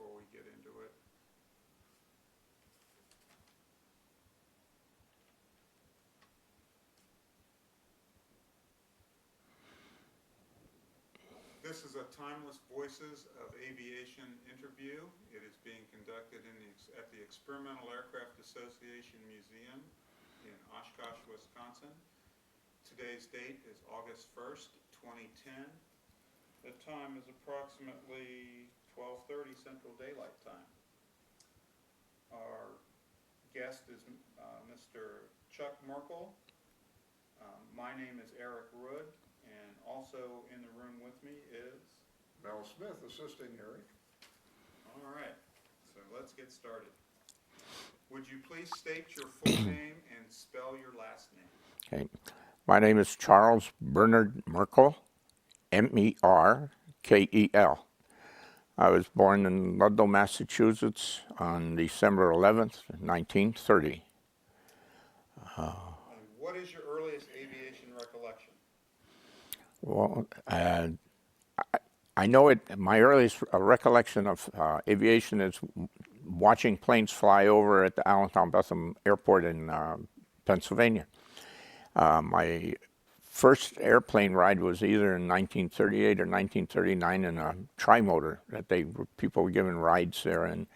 before we get into it. This is a Timeless Voices of Aviation interview. It is being conducted at the Experimental Aircraft Association Museum in Oshkosh, Wisconsin. Today's date is August 1st, 2010. The time is approximately 12:30 Central Daylight Time. Our guest is Mr. Chuck Merkel. My name is Eric Rood, and also in the room with me is Mel Smith assisting Eric. All right, so let's get started. Would you please state your full name and spell your last name? Okay. My name is Charles Bernard Merkel, M-E-R-K-E-L. I was born in Ludlow, Massachusetts on December 11th, 1930. What is your earliest aviation recollection? Well, I know it. My earliest recollection of aviation is watching planes fly over at the Allentown Bethlehem Airport in Pennsylvania. My first airplane ride was either in 1938 or 1939 in a tri-motor that people were given rides there, and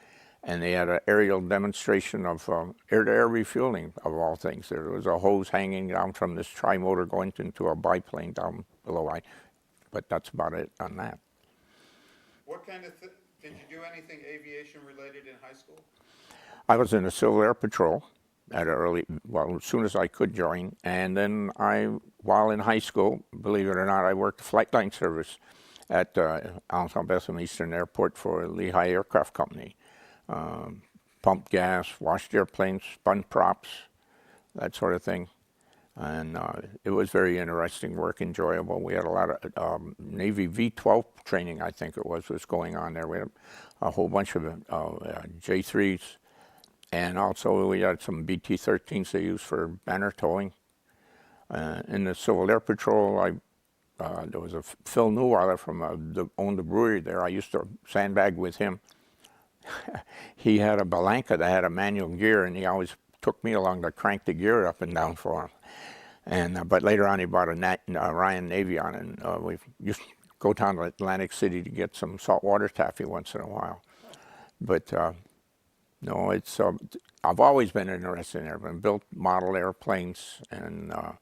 they had an aerial demonstration of air-to-air refueling, of all things. There was a hose hanging down from this tri-motor going into a biplane down below. But that's about it on that. What kind of did you do anything aviation related in high school? I was in the Civil Air Patrol at as soon as I could join. And then while in high school, believe it or not, I worked the flight line service at Allentown Bethlehem Eastern Airport for Lehigh Aircraft Company. Pumped gas, washed airplanes, spun props, that sort of thing. And it was very interesting work, enjoyable. We had a lot of Navy V-12 training, I think it was going on there. We had a whole bunch of J-3s. And also we had some BT-13s they used for banner towing. In the Civil Air Patrol, there was a Phil Newweiler owned the brewery there. I used to sandbag with him. He had a Balanka that had a manual gear, and he always took me along to crank the gear up and down for him. But later on, he bought a Ryan Aviation, and we used to go down to Atlantic City to get some saltwater taffy once in a while. But no, I've always been interested in airplanes, built model airplanes, and I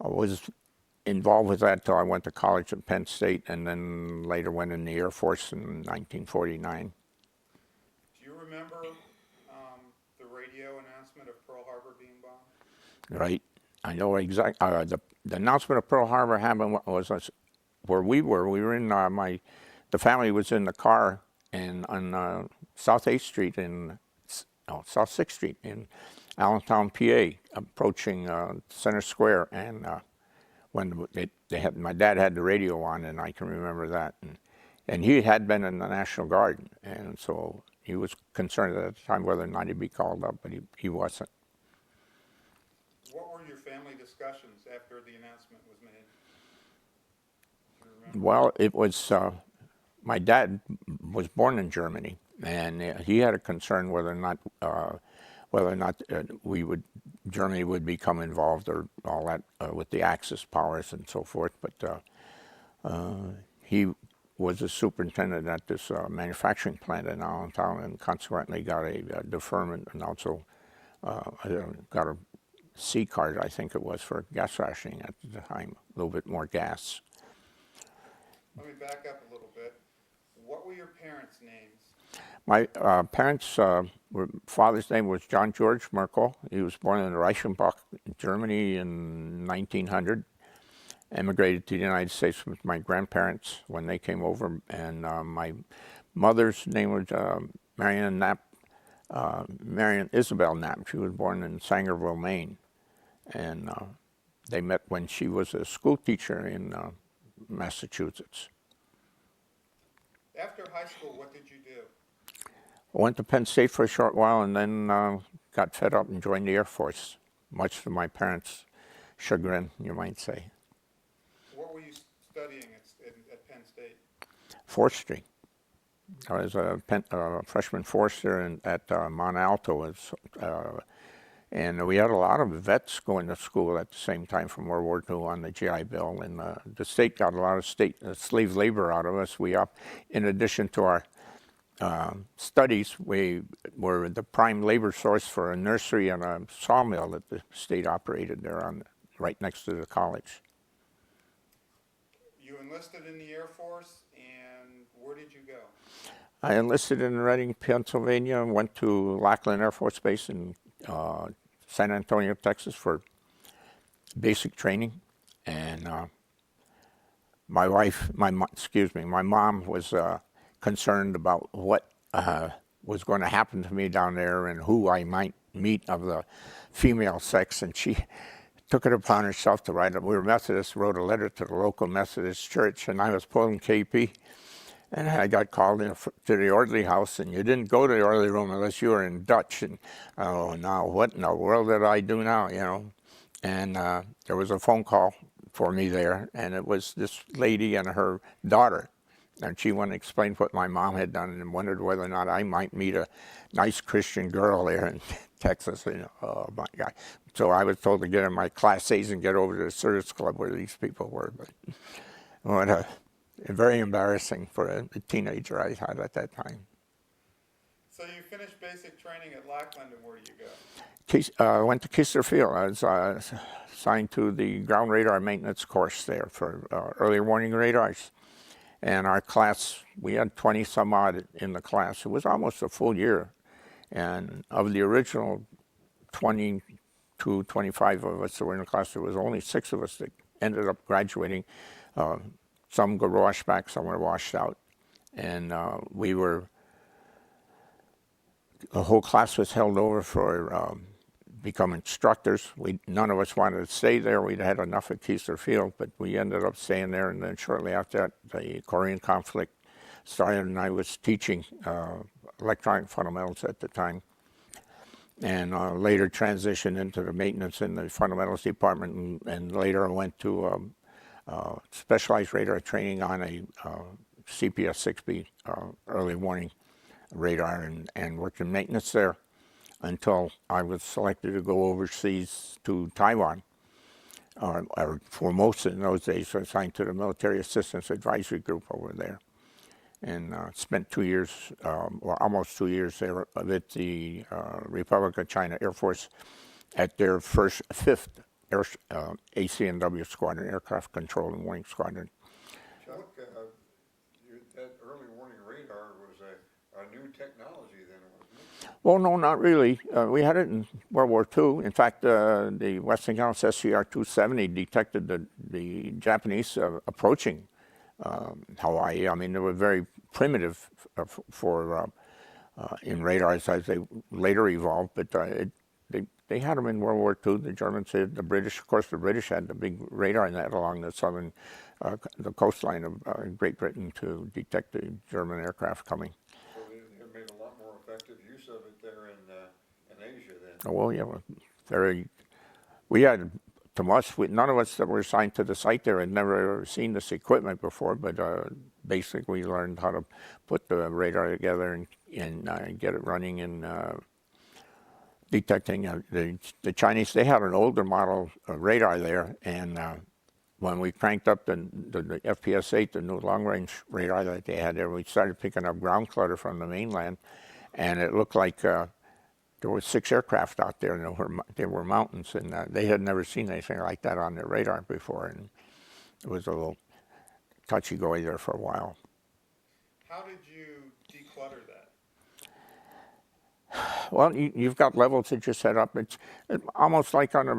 was involved with that till I went to college at Penn State, and then later went in the Air Force in 1949. Do you remember the radio announcement of Pearl Harbor being bombed? Right. I know exactly. The announcement of Pearl Harbor happened was where we were. We were in the family was in the car on South 8th Street South 6th Street in Allentown, PA, approaching Center Square. And when my dad had the radio on, and I can remember that. And he had been in the National Guard, and so he was concerned at the time whether or not he'd be called up, but he wasn't. What were your family discussions after the announcement was made? Well, it was, my dad was born in Germany, and he had a concern whether or not Germany would become involved or all that with the Axis powers and so forth. But he was a superintendent at this manufacturing plant in Allentown, and consequently got a deferment, and also got a C card, I think it was, for gas rationing at the time, a little bit more gas. Let me back up a little bit. What were your parents' names? My parents, father's name was John George Merkel. He was born in Reichenbach, Germany in 1900. Emigrated to the United States with my grandparents when they came over. And my mother's name was Marion Isabel Knapp. She was born in Sangerville, Maine. And they met when she was a school teacher in Massachusetts. After high school, what did you do? I went to Penn State for a short while, and then got fed up and joined the Air Force, much to my parents' chagrin, you might say. What were you studying at Penn State? Forestry. I was a freshman forester at Mount Alto, and we had a lot of vets going to school at the same time from World War II on the GI Bill, and the state got a lot of slave labor out of us. In addition to our studies, we were the prime labor source for a nursery and a sawmill that the state operated there right next to the college. You enlisted in the Air Force, and where did you go? I enlisted in Reading, Pennsylvania, and went to Lackland Air Force Base in San Antonio, Texas for basic training. And my mom was concerned about what was going to happen to me down there and who I might meet of the female sex, and she took it upon herself to write. We were Methodists, wrote a letter to the local Methodist church, and I was pulling KP. And I got called in to the orderly house, and you didn't go to the orderly room unless you were in Dutch. And oh, now what in the world did I do now? You know. And there was a phone call for me there, and it was this lady and her daughter, and she wanted to explain what my mom had done, and wondered whether or not I might meet a nice Christian girl there in Texas. You know, oh my God! So I was told to get in my Class A's and get over to the service club where these people were. But what very embarrassing for a teenager I had at that time. So you finished basic training at Lackland, and where did you go? I went to Keesler Field. I was assigned to the ground radar maintenance course there for early warning radars. And our class, we had 20 some odd in the class. It was almost a full year. And of the original 22, 25 of us that were in the class, there was only 6 of us that ended up graduating. Some got washed back, some were washed out. And the whole class was held over for become instructors. None of us wanted to stay there. We'd had enough at Keesler Field, but we ended up staying there. And then shortly after that, the Korean conflict started, and I was teaching electronic fundamentals at the time. And later transitioned into the maintenance in the fundamentals department, and later I went to specialized radar training on a CPS-6B early warning radar, and worked in maintenance there until I was selected to go overseas to Taiwan. Or Formosa in those days, so assigned to the Military Assistance Advisory Group over there. And spent 2 years, or almost 2 years there with the Republic of China Air Force at their 5th ACNW Squadron, Aircraft Control and Warning Squadron. Chuck, that early warning radar was a new technology then, wasn't it? Well, no, not really. We had it in World War II. In fact, the Westinghouse SCR-270 detected the Japanese approaching Hawaii. I mean, they were very primitive in radars as they later evolved, but they had them in World War II. The Germans did. The British, of course, had the big radar net along the southern, the coastline of Great Britain to detect the German aircraft coming. So they made a lot more effective use of it there in Asia then. Oh, well, yeah, we had, to us, none of us that were assigned to the site there had never seen this equipment before, but basically we learned how to put the radar together and get it running and detecting. The Chinese, they had an older model radar there, and when we cranked up the FPS-8, the new long-range radar that they had there, we started picking up ground clutter from the mainland, and it looked like there were 6 aircraft out there, and there were mountains, and they had never seen anything like that on their radar before, and it was a little touchy-going there for a while. How did you declutter that? Well, you've got levels that you set up. It's almost like on a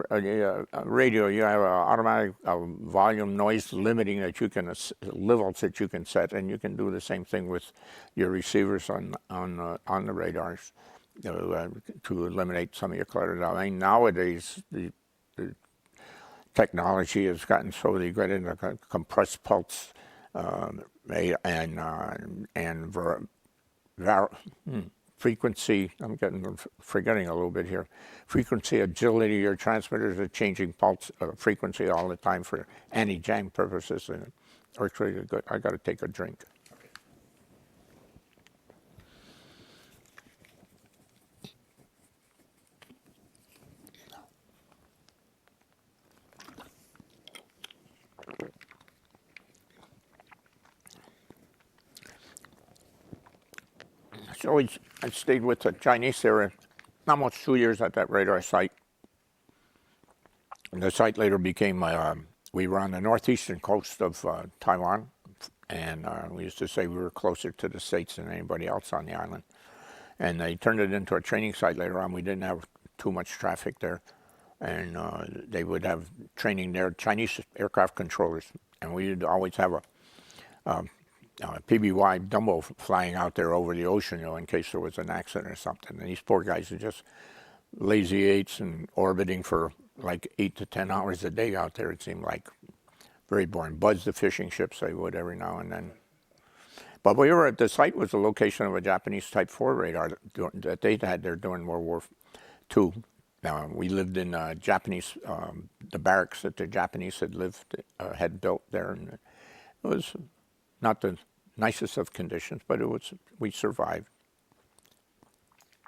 radio. You have an automatic volume noise limiting that you can, levels that you can set, and you can do the same thing with your receivers on the radars to eliminate some of your clutter. I mean, nowadays the technology has gotten so that you get into compressed pulse frequency, forgetting a little bit here. Frequency, agility, your transmitters are changing pulse frequency all the time for anti-jam purposes, and it works really good. I got to take a drink. Okay. I stayed with the Chinese there almost 2 years at that radar site. And the site later became, we were on the northeastern coast of Taiwan, and we used to say we were closer to the States than anybody else on the island. And they turned it into a training site later on. We didn't have too much traffic there. And they would have training there, Chinese aircraft controllers. And we'd always have a PBY Dumbo flying out there over the ocean, in case there was an accident or something. And these poor guys are just lazy eights and orbiting for like 8 to 10 hours a day out there. It seemed like very boring. Buzz the fishing ships, they would every now and then. But we were at the site was the location of a Japanese Type 4 radar that they had there during World War II. Now we lived in Japanese, the barracks that the Japanese had built there, and it was not the nicest of conditions, but we survived.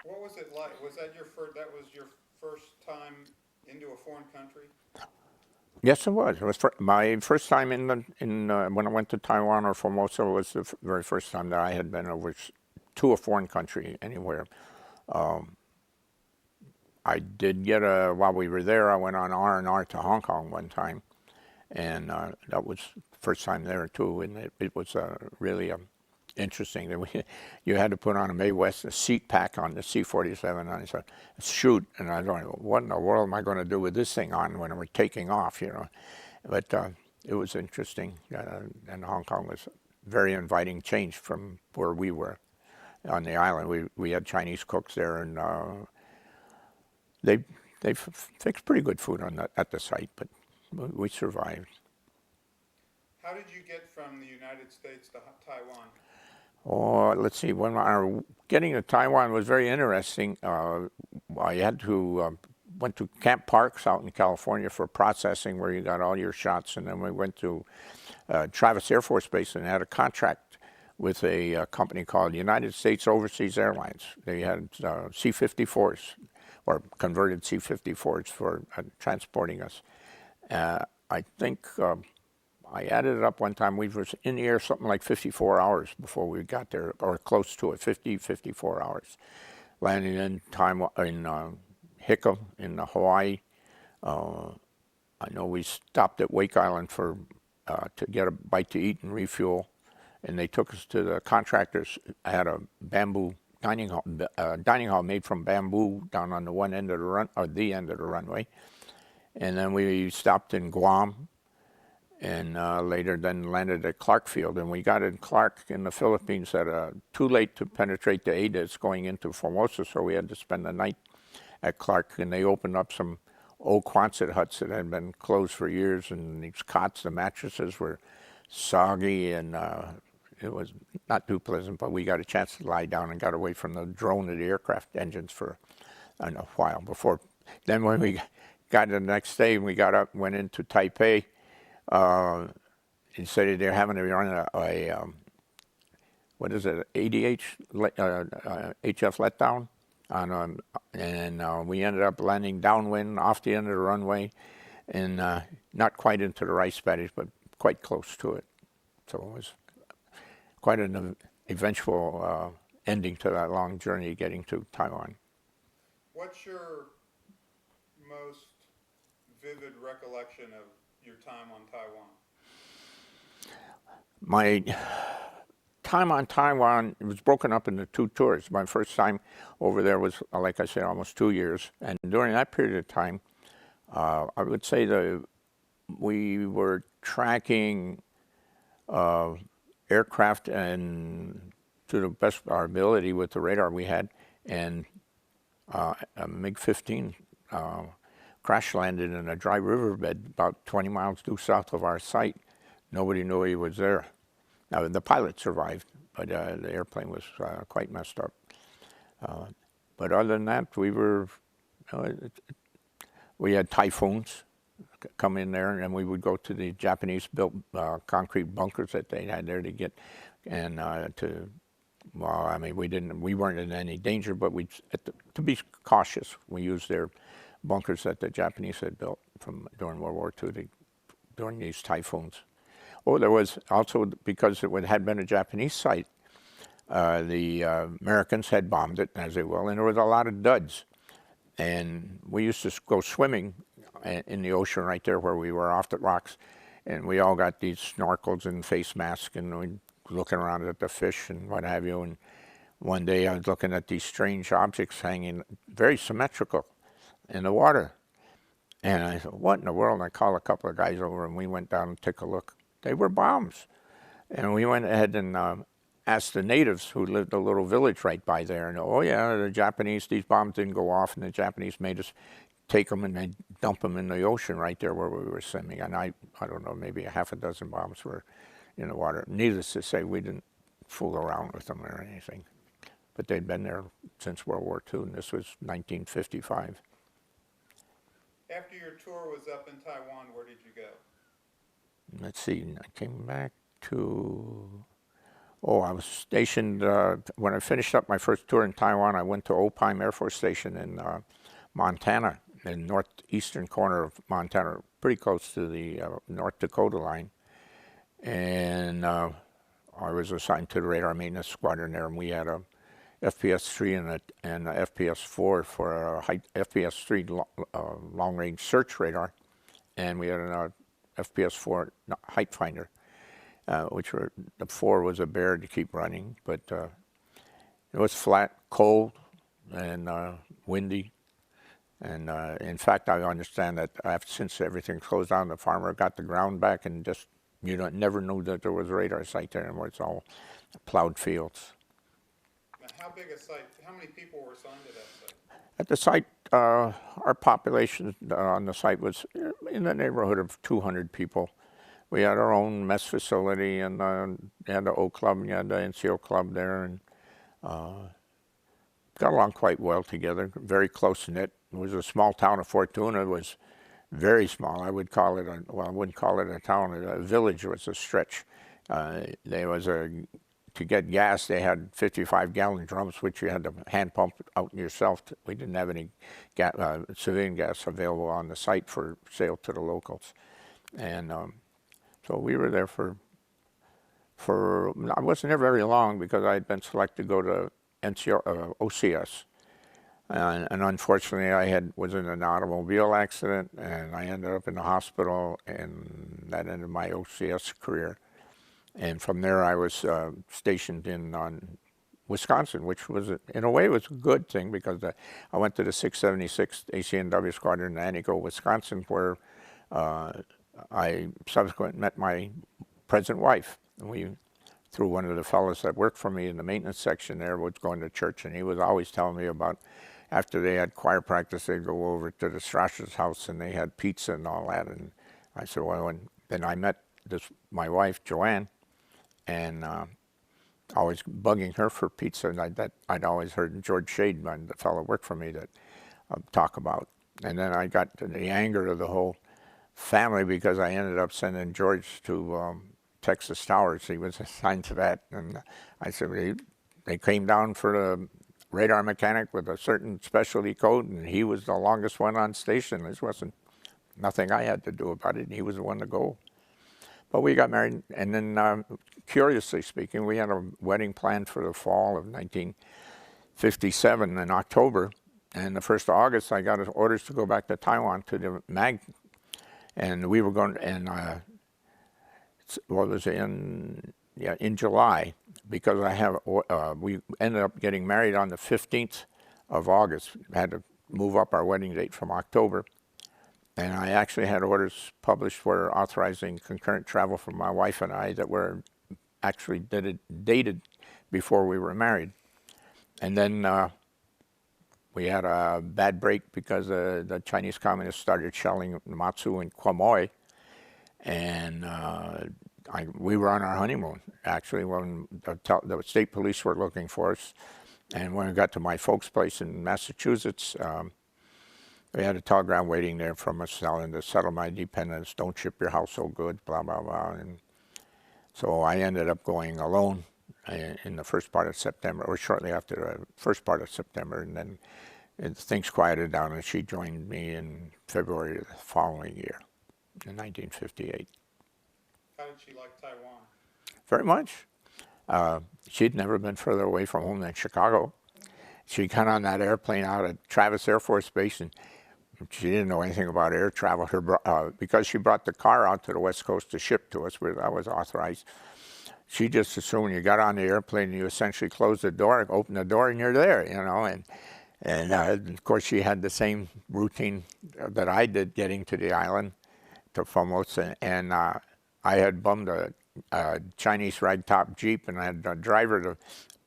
What was it like? Was that your first time into a foreign country? Yes, it was. It was my first time when I went to Taiwan or Formosa was the very first time that I had been over to a foreign country anywhere. I did get while we were there, I went on R&R to Hong Kong one time, and that was the first time there too, and it was really interesting. You had to put on a Mae West, a seat pack on the C-47, and I said, shoot, and I thought, what in the world am I going to do with this thing on when we're taking off, But it was interesting, and Hong Kong was very inviting change from where we were on the island. We had Chinese cooks there, and they fixed pretty good food at the site, but we survived. How did you get from the United States to Taiwan? Oh, let's see. When our getting to Taiwan was very interesting. I had to went to Camp Parks out in California for processing, where you got all your shots, and then we went to Travis Air Force Base and had a contract with a company called United States Overseas Airlines. They had C-54s or converted C-54s for transporting us. I think. I added it up one time. We were in the air something like 54 hours before we got there, or close to it, 54 hours. Landing in Hika in Hawaii. I know we stopped at Wake Island to get a bite to eat and refuel, and they took us to the contractors. I had a bamboo dining hall made from bamboo down on the one end of the end of the runway, and then we stopped in Guam. And later then landed at Clark Field. And we got in Clark in the Philippines too late to penetrate the ADIS going into Formosa, so we had to spend the night at Clark. And they opened up some old Quonset huts that had been closed for years, and these cots, the mattresses were soggy, and it was not too pleasant, but we got a chance to lie down and got away from the drone of the aircraft engines for a while before. Then when we got the next day, we got up, went into Taipei, instead they're having to run what is it, ADH, HF letdown, and we ended up landing downwind off the end of the runway, and not quite into the rice paddies, but quite close to it. So it was quite an eventual ending to that long journey getting to Taiwan. What's your most vivid recollection of your time on Taiwan? My time on Taiwan, it was broken up into 2 tours. My first time over there was, like I said, almost 2 years. And during that period of time, I would say we were tracking aircraft and to the best of our ability with the radar we had. And a MiG-15 crash landed in a dry riverbed about 20 miles due south of our site. Nobody knew he was there. Now, the pilot survived, but the airplane was quite messed up. But other than that, we had typhoons come in there, and we would go to the Japanese-built concrete bunkers that they had there to get, and we weren't in any danger, but to be cautious, we used their bunkers that the Japanese had built during World War II during these typhoons. Oh, there was also, because it had been a Japanese site, the Americans had bombed it, as they will, and there was a lot of duds. And we used to go swimming in the ocean right there where we were off the rocks, and we all got these snorkels and face masks, and we looking around at the fish and what have you. And one day I was looking at these strange objects hanging very symmetrical in the water. And I said, what in the world? And I called a couple of guys over, and we went down and took a look. They were bombs. And we went ahead and asked the natives who lived in a little village right by there. And, oh, yeah, the Japanese, these bombs didn't go off, and the Japanese made us take them and they dump them in the ocean right there where we were swimming. And I don't know, maybe a half a dozen bombs were in the water. Needless to say, we didn't fool around with them or anything. But they'd been there since World War II, and this was 1955. After your tour was up in Taiwan, where did you go? Let's see, I came back to, I was stationed, when I finished up my first tour in Taiwan, I went to Opheim Air Force Station in Montana, in the northeastern corner of Montana, pretty close to the North Dakota line. And I was assigned to the radar maintenance squadron there, and we had a FPS-3 and a FPS-4 for a FPS-3 long-range search radar, and we had a FPS-4 height finder, which the 4 was a bear to keep running, but it was flat, cold, and windy. And in fact, I understand that since everything closed down, the farmer got the ground back and just never knew that there was a radar site there anymore. It's all plowed fields. Now, how big a site? How many people were assigned to that site? At the site, our population on the site was in the neighborhood of 200 people. We had our own mess facility, and you had the O Club, and you had the NCO Club there, and got along quite well together, very close-knit. It was a small town of Fortuna. It was very small. I would call it, I wouldn't call it a town. A village was a stretch. To get gas, they had 55-gallon drums, which you had to hand pump out yourself. We didn't have any civilian gas available on the site for sale to the locals. And so we were there for I wasn't there very long because I had been selected to go to OCS. And unfortunately, I was in an automobile accident, and I ended up in the hospital, and that ended my OCS career. And from there, I was stationed in Wisconsin, which was, in a way, was a good thing because I went to the 676 ACNW Squadron in Antigo, Wisconsin, where I subsequently met my present wife. And through one of the fellows that worked for me in the maintenance section there, was going to church, and he was always telling me about after they had choir practice, they'd go over to the Strasser's house, and they had pizza and all that. And I said, well, and then I met my wife, Joanne, and always bugging her for pizza, and I'd always heard George Shade, the fellow who worked for me, that talk about. And then I got to the anger of the whole family because I ended up sending George to Texas Towers. He was assigned to that, and I said, they came down for the radar mechanic with a certain specialty code, and he was the longest one on station. This wasn't nothing I had to do about it. He was the one to go. But we got married, and then, curiously speaking, we had a wedding planned for the fall of 1957 in October, and the 1st of August, I got orders to go back to Taiwan to the MAG, and we were going, and in July, because we ended up getting married on the 15th of August. Had to move up our wedding date from October. And I actually had orders published for authorizing concurrent travel for my wife and I that were actually dated before we were married. And then we had a bad break because the Chinese communists started shelling Matsu and Quamoy. And we were on our honeymoon, actually, when the state police were looking for us. And when we got to my folks' place in Massachusetts, we had a telegram waiting there from us telling to settle my dependents, don't ship your household goods, blah, blah, blah. And so I ended up going alone in the first part of September, or shortly after the first part of September. And then things quieted down, and she joined me in February of the following year, in 1958. How did she like Taiwan? Very much. She'd never been further away from home than Chicago. She got on that airplane out at Travis Air Force Base, and she didn't know anything about air travel. Because she brought the car out to the West Coast to ship to us, where that was authorized. She just assumed you got on the airplane and you essentially close the door, open the door, and you're there, you know. And of course, she had the same routine that I did getting to the island to Formosa, and I had bummed a Chinese ragtop Jeep, and I had a driver to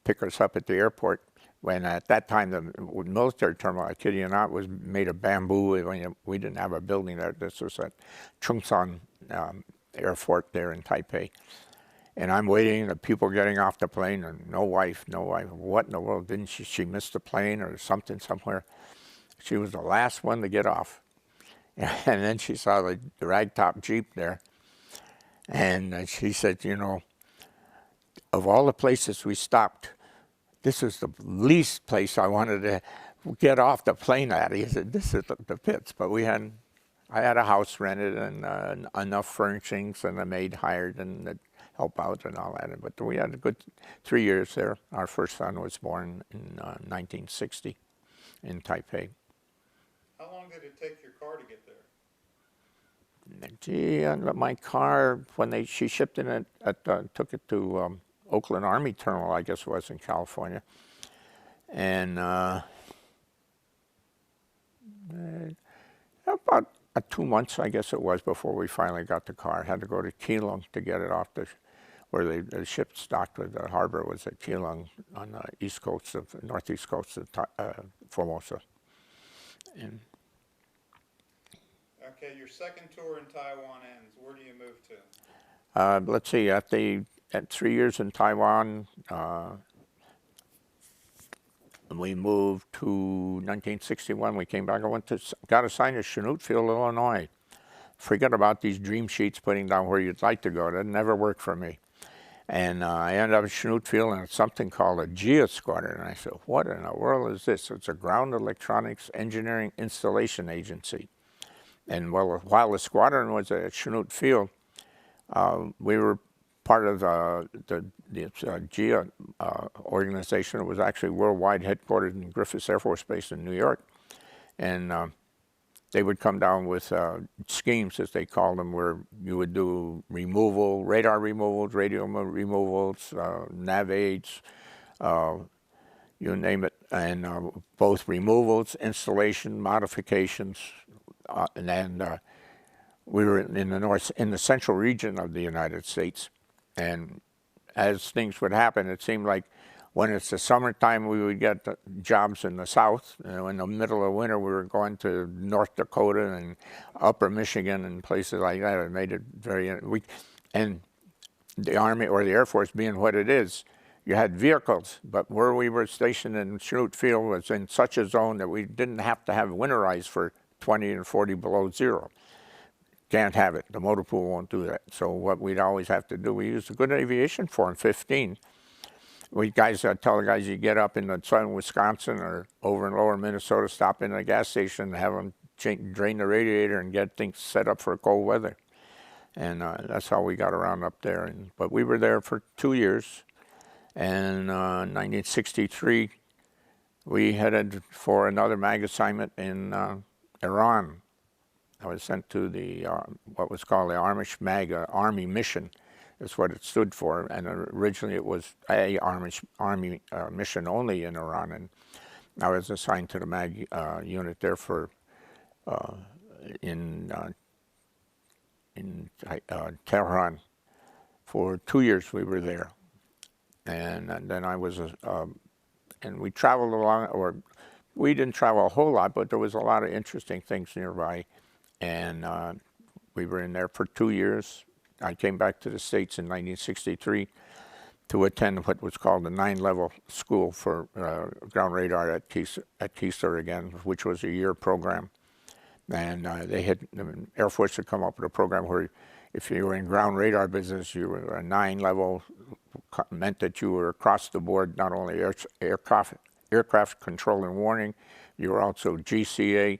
pick us up at the airport. When at that time the military terminal, I kid you not, was made of bamboo. We didn't have a building there. This was at Chungsan Airport there in Taipei. And I'm waiting, the people getting off the plane, and no wife. What in the world? Didn't she miss the plane or something somewhere? She was the last one to get off. And then she saw the ragtop Jeep there. And she said, you know, of all the places we stopped, this is the least place I wanted to get off the plane at. He said, this is the pits. But I had a house rented and enough furnishings and a maid hired and help out and all that. But we had a good 3 years there. Our first son was born in 1960 in Taipei. How long did it take your car to get there? Gee, my car, when she shipped it, took it to Oakland Army Terminal, I guess it was, in California. And about 2 months, I guess it was, before we finally got the car. I had to go to Keelung to get it off where the ship stocked with the harbor was at Keelung on the northeast coast of Formosa. And Okay, your second tour in Taiwan ends. Where do you move to? let's see, at 3 years in Taiwan, we moved to 1961. We came back. Got assigned to Chanutfield, Illinois. Forget about these dream sheets putting down where you'd like to go. That never worked for me. And I ended up at Chanutfield in something called a GEA squadron. And I said, what in the world is this? It's a Ground Electronics Engineering Installation Agency. And while the squadron was at Chinook Field, we were part of the GEA organization. It was actually worldwide headquartered in Griffiths Air Force Base in New York. And they would come down with schemes, as they called them, where you would do radar removals, radio removals, nav aids, you name it, and both removals, installation, modifications, and we were in the central region of the United States. And as things would happen, it seemed like when it's the summertime, we would get jobs in the south. In the middle of winter, we were going to North Dakota and Upper Michigan and places like that. It made it and the Army or the Air Force being what it is, you had vehicles, but where we were stationed in Chinook Field was in such a zone that we didn't have to have winterized for 20 and 40 below zero. Can't have it. The motor pool won't do that. So what we'd always have to do, we used a good aviation form 15. Tell the guys you get up in the southern Wisconsin or over in lower Minnesota, stop in a gas station and have them drain the radiator and get things set up for cold weather. And that's how we got around up there. But we were there for 2 years. And in 1963, we headed for another MAG assignment in Iran. I was sent to the what was called the Amish MAG Army Mission. Is what it stood for, and originally it was a Army mission only in Iran, and I was assigned to the MAG unit there for in Tehran. For 2 years we were there, and then I was and we traveled along, or we didn't travel a whole lot, but there was a lot of interesting things nearby, and we were in there for 2 years. I came back to the States in 1963 to attend what was called the 9-level school for ground radar at Keesler again, which was a year program. And the Air Force had come up with a program where if you were in ground radar business, you were a 9-level, meant that you were across the board, not only aircraft control and warning, you were also GCA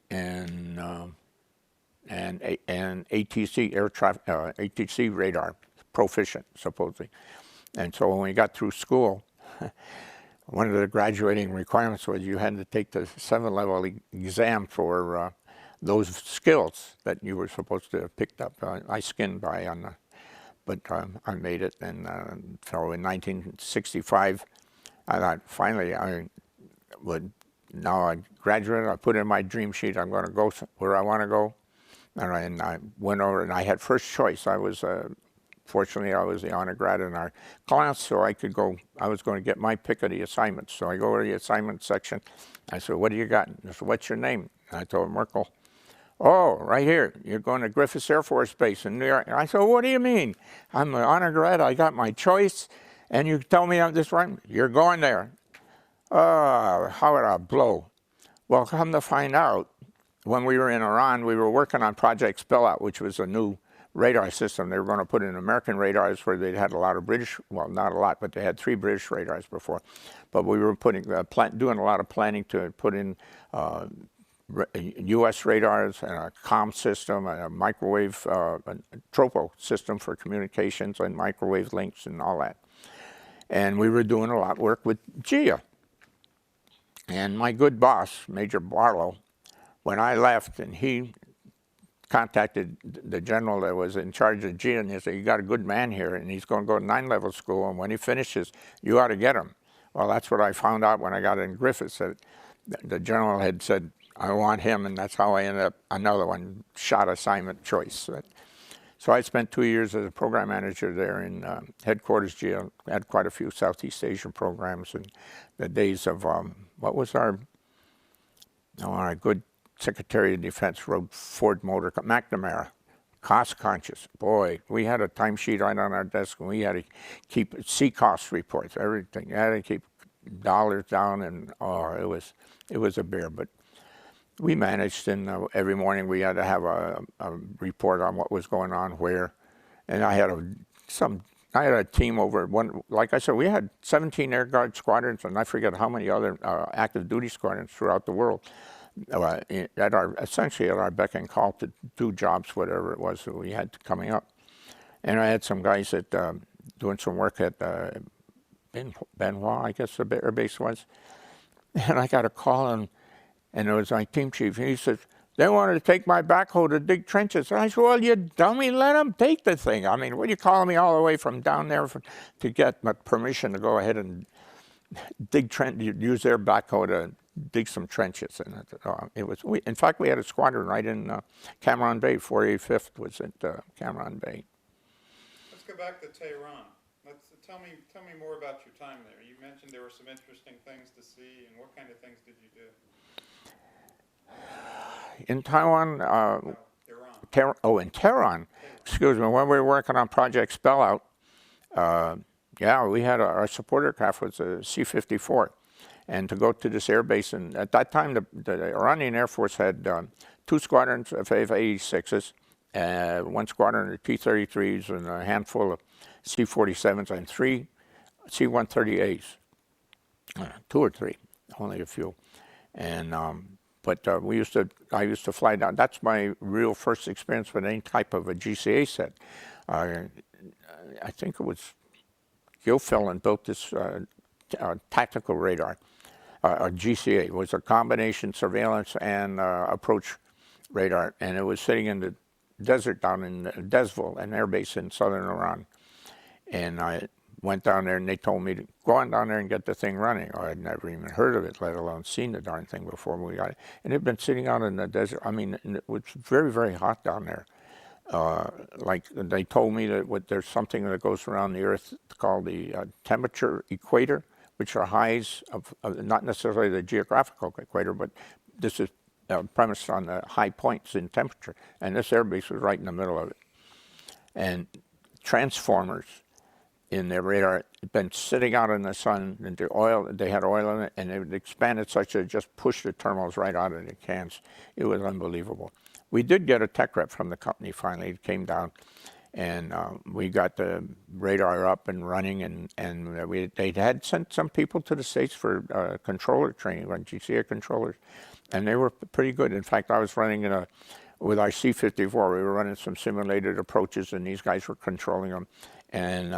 and ATC ATC radar proficient, supposedly. And so when we got through school, one of the graduating requirements was you had to take the 7-level exam for those skills that you were supposed to have picked up. I skinned by on the, but I made it. And so in 1965, I thought finally I would, now I graduated, I put in my dream sheet, I'm going to go where I want to go. And I went over and I had first choice. I was, fortunately, I was the honor grad in our class, so I could go, I was going to get my pick of the assignments. So I go to the assignment section. I said, what do you got? I said, what's your name? And I told Merkel, oh, right here. You're going to Griffiths Air Force Base in New York. And I said, what do you mean? I'm an honor grad. I got my choice. And you tell me I'm this right? You're going there. How would I blow? Well, come to find out, when we were in Iran, we were working on Project Spellout, which was a new radar system. They were going to put in American radars where they'd had a lot of British, well, not a lot, but they had 3 British radars before. But we were putting, doing a lot of planning to put in U.S. radars and a comm system, and a microwave, a tropo system for communications and microwave links and all that. And we were doing a lot of work with GIA. And my good boss, Major Barlow, when I left and he contacted the general that was in charge of GIA, and he said, you got a good man here, and he's going to go to 9-level school, and when he finishes, you ought to get him. Well, that's what I found out when I got in Griffiths, that the general had said, I want him, and that's how I ended up another one, shot assignment choice. So I spent 2 years as a program manager there in headquarters GIA, had quite a few Southeast Asian programs, and the days of, what was our good Secretary of Defense rode Ford Motor, McNamara, cost conscious. Boy, we had a timesheet right on our desk, and we had to keep C-cost reports, everything. You had to keep dollars down, and it was a bear. But we managed, and every morning we had to have a report on what was going on where. And I had a team over one. Like I said, we had 17 Air Guard squadrons, and I forget how many other active duty squadrons throughout the world. Essentially at our beck and call to do jobs, whatever it was that we had coming up. And I had some guys that doing some work at Benoit, I guess the air base was. And I got a call, and it was my team chief. And he said, they wanted to take my backhoe to dig trenches. And I said, well, you dummy, let them take the thing. I mean, what are you calling me all the way from down there to get my permission to go ahead and dig use their backhoe to dig some trenches? And in fact, we had a squadron right in Cameron Bay. 485th was at Cameron Bay. Let's go back to Tehran. Tell me more about your time there. You mentioned there were some interesting things to see, and what kind of things did you do? In Taiwan, Iran. In Tehran, excuse me, when we were working on Project Spellout, we had our support aircraft was a C-54. And to go to this air base, and at that time, the Iranian Air Force had 2 squadrons of F-86s, 1 squadron of T-33s, and a handful of C-47s, and 3 C-130As, 2 or 3, only a few. And but I used to fly down. That's my real first experience with any type of a GCA set. I think it was Gil Fillon built this tactical radar. GCA. It was a combination surveillance and approach radar, and it was sitting in the desert down in Desville, an air base in southern Iran. And I went down there, and they told me to go on down there and get the thing running. I had never even heard of it, let alone seen the darn thing before we got it. And it had been sitting out in the desert. I mean, it was very, very hot down there. Like they told me that there's something that goes around the Earth called the temperature equator, which are highs of not necessarily the geographical equator, but this is premised on the high points in temperature. And this airbase was right in the middle of it. And transformers in their radar had been sitting out in the sun, and they had oil in it, and it expanded such that it just pushed the terminals right out of the cans. It was unbelievable. We did get a tech rep from the company finally. It came down, and we got the radar up and running, and they had sent some people to the States for controller training, run GCA controllers, and they were pretty good. In fact, I was running with our C-54, we were running some simulated approaches, and these guys were controlling them. And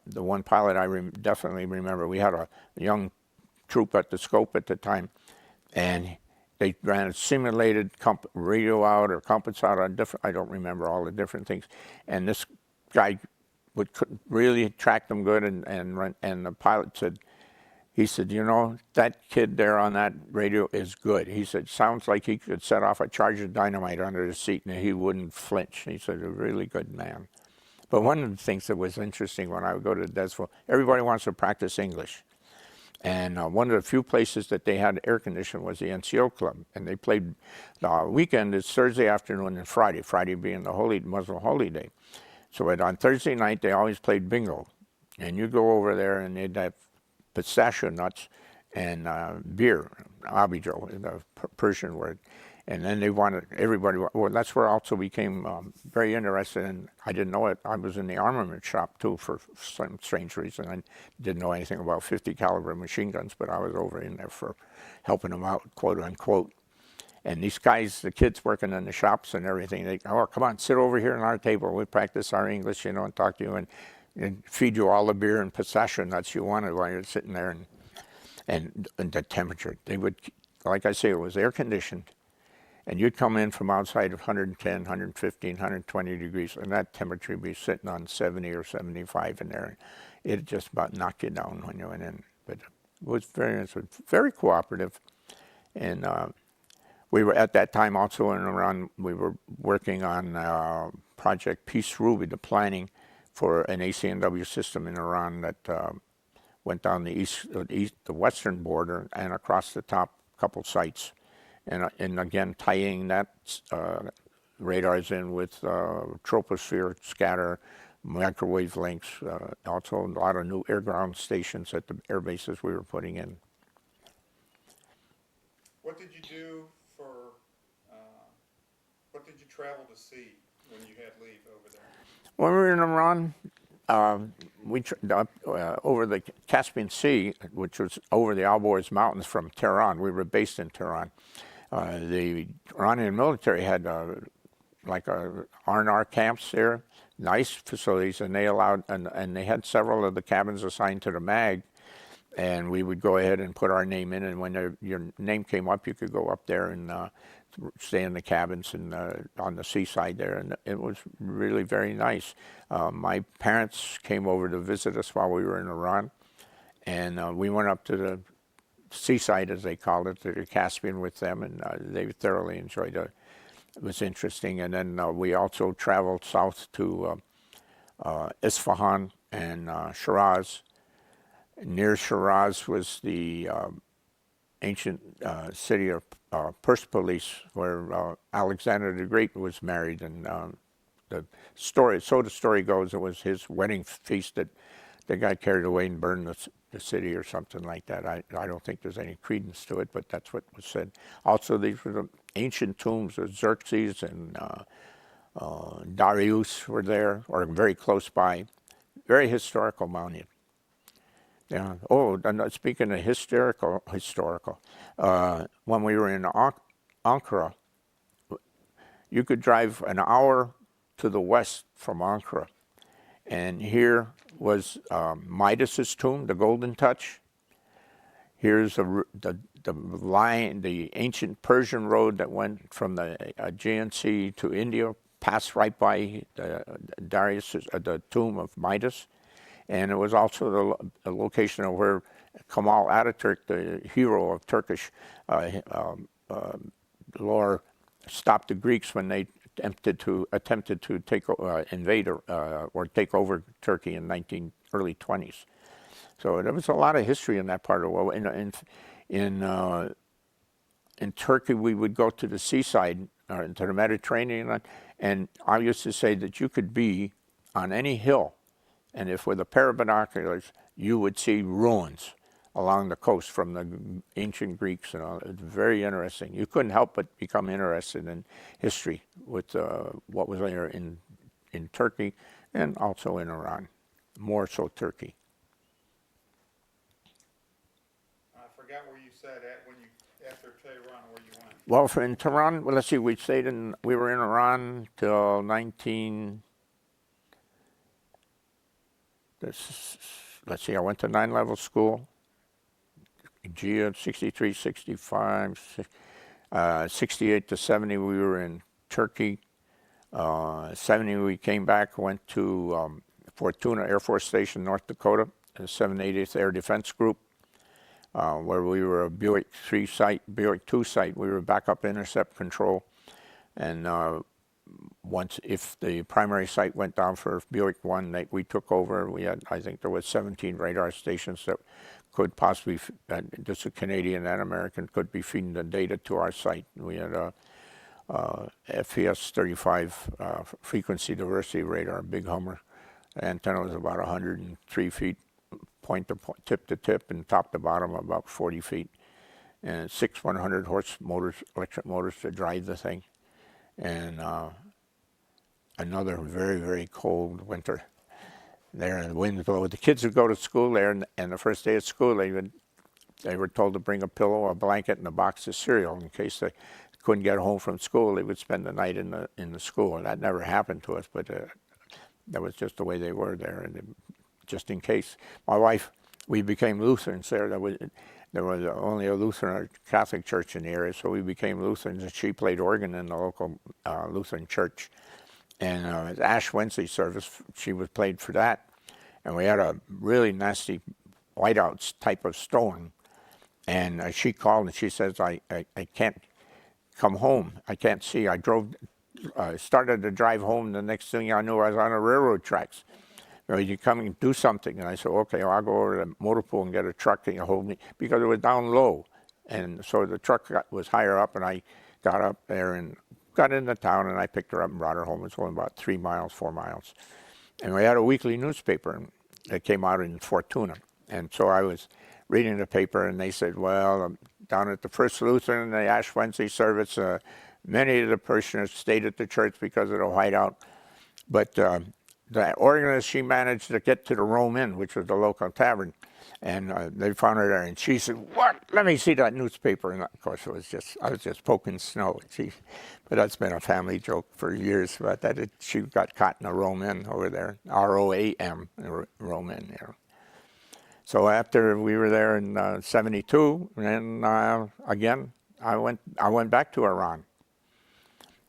the one pilot I definitely remember, we had a young troop at the scope at the time, and they ran a simulated radio out or compass out on different, I don't remember all the different things. And this guy could really track them good, and the pilot said, he said, you know, that kid there on that radio is good. He said, sounds like he could set off a charge of dynamite under the seat and he wouldn't flinch. He said, a really good man. But one of the things that was interesting when I would go to Desville, everybody wants to practice English. And one of the few places that they had air conditioning was the NCO club. And they played, the weekend is Thursday afternoon and Friday, Friday being the Muslim holy day. So on Thursday night, they always played bingo. And you go over there and they'd have pistachio nuts and beer, abijo, the Persian word. And then they wanted everybody, well, that's where I also became very interested in, I didn't know it, I was in the armament shop too for some strange reason. I didn't know anything about 50 caliber machine guns, but I was over in there for helping them out, quote unquote. And these guys, the kids working in the shops and everything, they, oh, come on, sit over here on our table. We practice our English, you know, and talk to you and feed you all the beer and pistachio nuts you wanted while you're sitting there. And the temperature, they would, like I say, it was air conditioned. And you'd come in from outside of 110, 115, 120 degrees, and that temperature would be sitting on 70 or 75 in there. It'd just about knock you down when you went in. But it was very cooperative. And we were at that time also in Iran, we were working on Project Peace Ruby, the planning for an ACNW system in Iran that went down the western border and across the top couple sites. And again, tying that radars in with troposphere scatter, microwave links, also a lot of new air-ground stations at the air bases we were putting in. What did you do for, what did you travel to see when you had leave over there? When we were in Iran, over the Caspian Sea, which was over the Alborz Mountains from Tehran. We were based in Tehran. The Iranian military had like R&R camps there, nice facilities, and they allowed, and they had several of the cabins assigned to the MAG, and we would go ahead and put our name in, and when your name came up, you could go up there and stay in the cabins and on the seaside there, and it was really very nice. My parents came over to visit us while we were in Iran, and we went up to the seaside, as they called it, to the Caspian with them, and they thoroughly enjoyed it. It was interesting. And then we also traveled south to Isfahan and Shiraz. Near Shiraz was the ancient city of Persepolis, where Alexander the Great was married, and the story goes, it was his wedding feast that they got carried away and burned the city or something like that. I don't think there's any credence to it, but that's what was said. Also, these were the ancient tombs of Xerxes and Darius were there, or very close by. Very historical monument. Yeah. Oh, and speaking of historical, when we were in Ankara, you could drive an hour to the west from Ankara, and here was Midas's tomb, the Golden Touch. Here's the line, the ancient Persian road that went from the Aegean Sea to India, passed right by the tomb of Midas. And it was also the location of where Kemal Ataturk, the hero of Turkish lore, stopped the Greeks when they attempted to invade or take over Turkey in early 20s. So there was a lot of history in that part of the world. In Turkey, we would go to the seaside, to the Mediterranean, and I used to say that you could be on any hill, and if with a pair of binoculars, you would see ruins along the coast from the ancient Greeks and all. It's very interesting. You couldn't help but become interested in history with what was there in Turkey and also in Iran, more so Turkey. I forgot where you said after Tehran, where you went. Well, in Tehran, let's see, we were in Iran till let's see, I went to 9-level school. GEA 63, 65, 68 to 70 we were in Turkey. 70 we came back, went to Fortuna Air Force Station, North Dakota, the 780th Air Defense Group, where we were a Buick 2 site. We were backup intercept control. And once, if the primary site went down for Buick 1, we took over. We had, I think there was 17 radar stations that could possibly, just a Canadian and American, could be feeding the data to our site. We had a FPS 35 frequency diversity radar, big Hummer. The antenna was about 103 feet, point to point, tip to tip, and top to bottom about 40 feet. And 6 100 horse motors, electric motors to drive the thing. And another very, very cold winter there, and the winds blow. The kids would go to school there, and the first day of school, they were told to bring a pillow, a blanket, and a box of cereal in case they couldn't get home from school. They would spend the night in the school, and that never happened to us, but that was just the way they were there, and just in case. My wife, we became Lutherans there. There was only a Lutheran Catholic church in the area, so we became Lutherans, and she played organ in the local Lutheran church. And Ash Wednesday service, she was played for that. And we had a really nasty whiteouts type of storm. And she called and she says, I can't come home. I can't see. I started to drive home. The next thing I knew, I was on the railroad tracks. You come and do something. And I said, okay, well, I'll go over to the motor pool and get a truck and hold me, because it was down low. And so the truck was higher up, and I got up there and got into town, and I picked her up and brought her home. It was only about 3 miles, 4 miles. And we had a weekly newspaper that came out in Fortuna. And so I was reading the paper, and they said, well, down at the First Lutheran, the Ash Wednesday service, many of the parishioners stayed at the church because of the whiteout. But the organist, she managed to get to the Rome Inn, which was the local tavern. And they found her there, and she said, what? Let me see that newspaper. And of course, I was just poking snow. But that's been a family joke for years, but she got caught in a Rome Inn over there, R-O-A-M, Rome Inn, you know. So after we were there in 72, and again, I went back to Iran.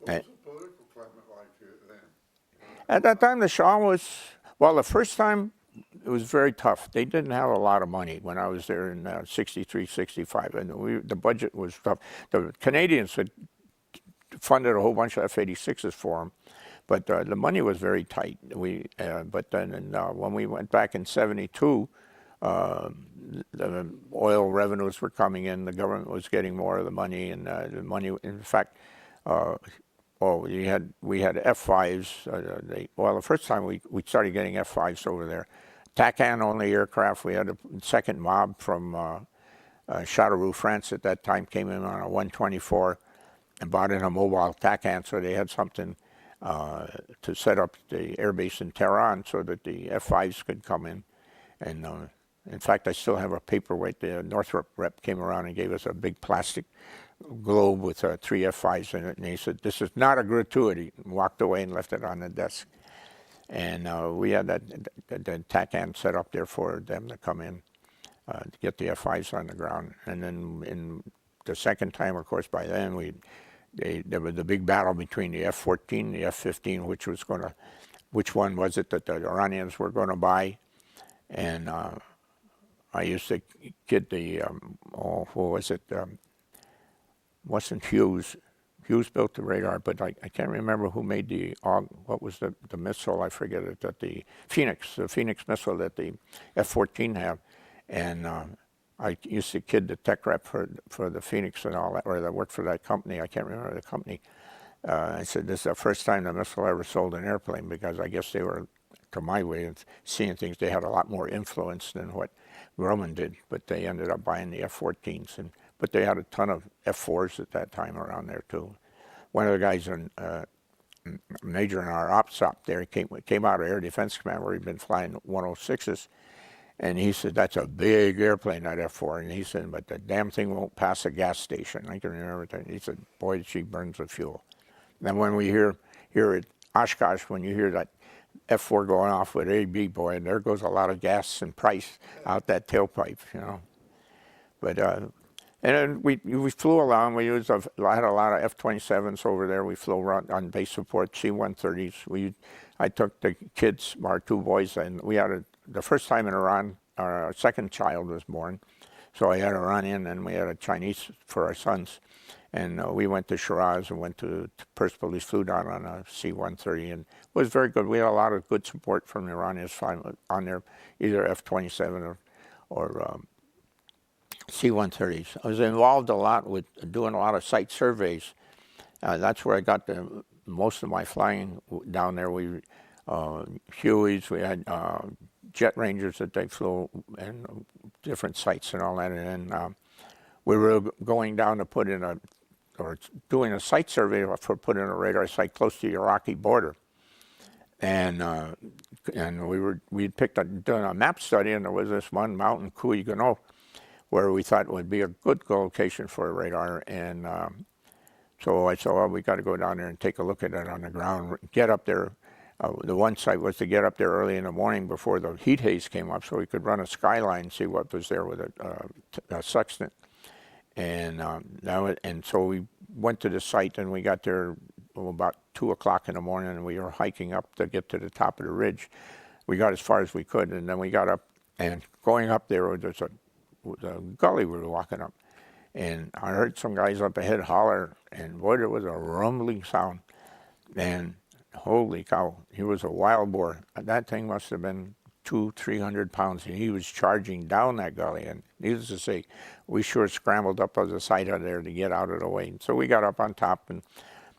What was the political climate like then? At that time, the Shah was, well, the first time, it was very tough. They didn't have a lot of money when I was there in 63, 65, and the budget was tough. The Canadians had funded a whole bunch of F-86s for them, but the money was very tight. But then when we went back in 72, the oil revenues were coming in. The government was getting more of the money, and the money, in fact, we had F-5s. The first time we started getting F-5s over there. TACAN-only aircraft. We had a second mob from Châteauroux, France at that time, came in on a 124 and bought in a mobile TACAN, so they had something to set up the airbase in Tehran so that the F-5s could come in. And in fact, I still have a paperweight. The Northrop rep came around and gave us a big plastic globe with 3 F-5s in it, and he said, this is not a gratuity, and walked away and left it on the desk. And we had that TACAN set up there for them to come in to get the F-5s on the ground. And then in the second time, of course, by then, there was the big battle between the F-14 and the F-15, which one was it that the Iranians were going to buy. And I used to kid wasn't Hughes. Hughes built the radar, but I can't remember who made what was the missile, I forget it, that the Phoenix missile that the F-14 have. And I used to kid the tech rep for the Phoenix and all that, or that worked for that company, I can't remember the company. I said, this is the first time the missile ever sold an airplane, because I guess they were, to my way of seeing things, they had a lot more influence than what Grumman did, but they ended up buying the F-14s. But they had a ton of F-4s at that time around there too. One of the guys, major in our ops op there, came out of Air Defense Command where he'd been flying 106s, and he said, that's a big airplane, that F-4. And he said, but the damn thing won't pass a gas station. I can remember that. He said, boy, she burns the fuel. Then when we hear at Oshkosh, when you hear that F4 going off with AB, boy, and there goes a lot of gas and price out that tailpipe, you know. But and then we flew along. We used had a lot of F-27s over there. We flew around on base support C-130s. I took the kids, our two boys, and we had the first time in Iran. Our second child was born, so I had Iranian and we had a Chinese for our sons. And we went to Shiraz and went to Persepolis, flew down on a C-130, and it was very good. We had a lot of good support from the Iranians on their either F-27 or C-130s. I was involved a lot with doing a lot of site surveys. That's where I got most of my flying down there. We Hueys, we had jet rangers that they flew, and different sites and all that. And then we were going down to put in doing a site survey for putting a radar site close to the Iraqi border. And we'd done a map study, and there was this one mountain, Kuy-Gano, where we thought would be a good location for a radar. And so I said, well, we got to go down there and take a look at it on the ground, get up there. The one site was to get up there early in the morning before the heat haze came up, so we could run a skyline and see what was there with a sextant. And so we went to the site, and we got there about 2 o'clock in the morning, and we were hiking up to get to the top of the ridge. We got as far as we could, and then we got up, and going up there, there's a gully we were walking up. And I heard some guys up ahead holler, and boy, there was a rumbling sound. And holy cow, he was a wild boar. That thing must have been 200-300 pounds, and he was charging down that gully. And needless to say, we sure scrambled up on the side of there to get out of the way. And so we got up on top, and